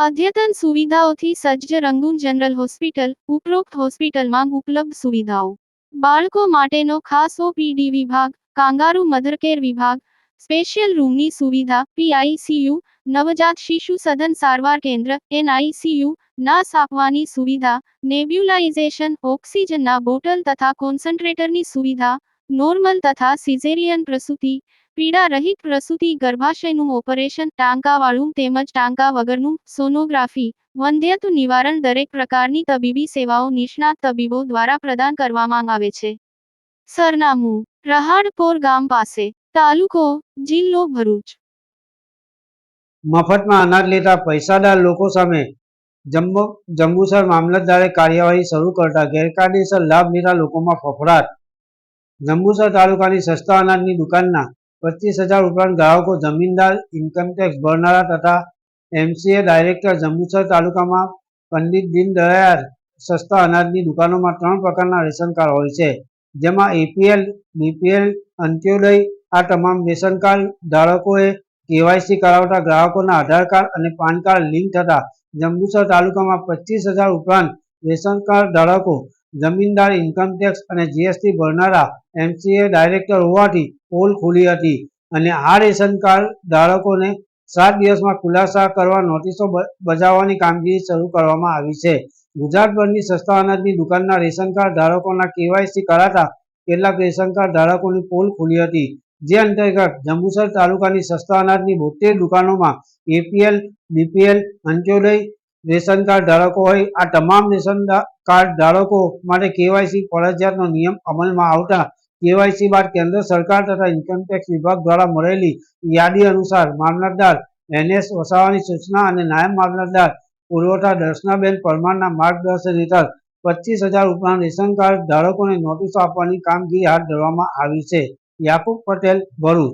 અદ્યતન સુવિધાઓથી સજ્જ રંગૂન જનરલ હોસ્પિટલ, ઉપરોક્ત હોસ્પિટલમાં ઉપલબ્ધ સુવિધાઓ. બાળકો માટેનો ખાસ ઓપીડી વિભાગ, કાંગારૂ મધરકેર વિભાગ, સ્પેશિયલ રૂમની સુવિધા, પીઆઈસીયુ, નવજાત શિશુ સઘન સારવાર કેન્દ્ર, એનઆઈસીયુ, નાસ આપવાની સુવિધા, નેબ્યુલાઇઝેશન, ઓક્સિજનના બોટલ તથા કોન્સન્ટ્રેટરની સુવિધા, નોર્મલ તથા સિઝેરિયન પ્રસૂતિ, પીડા રહિત પ્રસૂતિ, ગર્ભાશયનું ઓપરેશન, ટાંકાવાળું તેમજ ટાંકા વગરનું, સોનોગ્રાફી, વંધ્યત્વ નિવારણ દરેક પ્રકારની તબીબી સેવાઓ નિષ્ણાત તબીબો દ્વારા પ્રદાન કરવામાં આવે છે. સરનામું: રહાડપોર ગામ પાસે, તાલુકો, જિલ્લો ભરૂચ. મફતમાં અનાજ લેતા પૈસાદાર લોકો સામે જંબુસર મામલતદારે કાર્યવાહી શરૂ કરતા ગેરકાયદેસર લાભ લેતા લોકોમાં ફફડાટ. જંબુસર તાલુકાની સસ્તા અનાજની દુકાનના 25,000 ઉપરાંત ગ્રાહકો જમીનદાર, ઇન્કમટેક્સ ભરનારા તથા એમસીએ ડાયરેક્ટર. જંબુસર તાલુકામાં પંડિત દીનદયાળ સસ્તા અનાજની દુકાનોમાં 3 પ્રકારના રેશન કાર્ડ હોય છે, જેમાં એપીએલ, બીપીએલ, અંત્યોદય. આ તમામ રેશન કાર્ડ ધારકોએ કેવાયસી કરાવતા ગ્રાહકોના આધાર કાર્ડ અને પાન કાર્ડ લિંક થતા જંબુસર તાલુકામાં 25,000 ઉપરાંત રેશન કાર્ડ ધારકો જમીનદાર, ઇન્કમટેક્સ અને જીએસટી ભરનારા એમસીએ ડાયરેક્ટર હોવાથી પોલ ખુલી હતી અને આ રેશન કાર્ડ ધારકોને 7 દિવસમાં ખુલાસા કરવા નોટિસો બજાવવાની કામગીરી શરૂ કરવામાં આવી છે. ગુજરાતભરની સસ્તા અનાજની દુકાનના રેશન કાર્ડ ધારકોના કેવાયસી કરાતા કેટલાક રેશન કાર્ડ ધારકોની પોલ ખુલી હતી, જે અંતર્ગત જંબુસર તાલુકાની સસ્તા અનાજની 72 દુકાનોમાં એપીએલ, બીપીએલ, અંત્યોદય રેશન કાર્ડ ધારકો હોય. આ તમામ રેશન કાર્ડ ધારકો માટે કેવાયસી ફરજિયાતનો નિયમ અમલમાં આવતા કેવાયસી બાદ કેન્દ્ર સરકાર તથા ઇન્કમટેક્સ વિભાગ દ્વારા મળેલી યાદી અનુસાર મામલતદાર એનએસ વસાવાની સૂચના અને નાયબ મામલતદાર પુરવઠા દર્શનાબેન પરમારના માર્ગદર્શન હેઠળ 25,000 ઉપરાંત રેશન કાર્ડ ધારકોને નોટિસો આપવાની કામગીરી હાથ ધરવામાં આવી છે. યાકુબ પટેલ, ભરૂચ.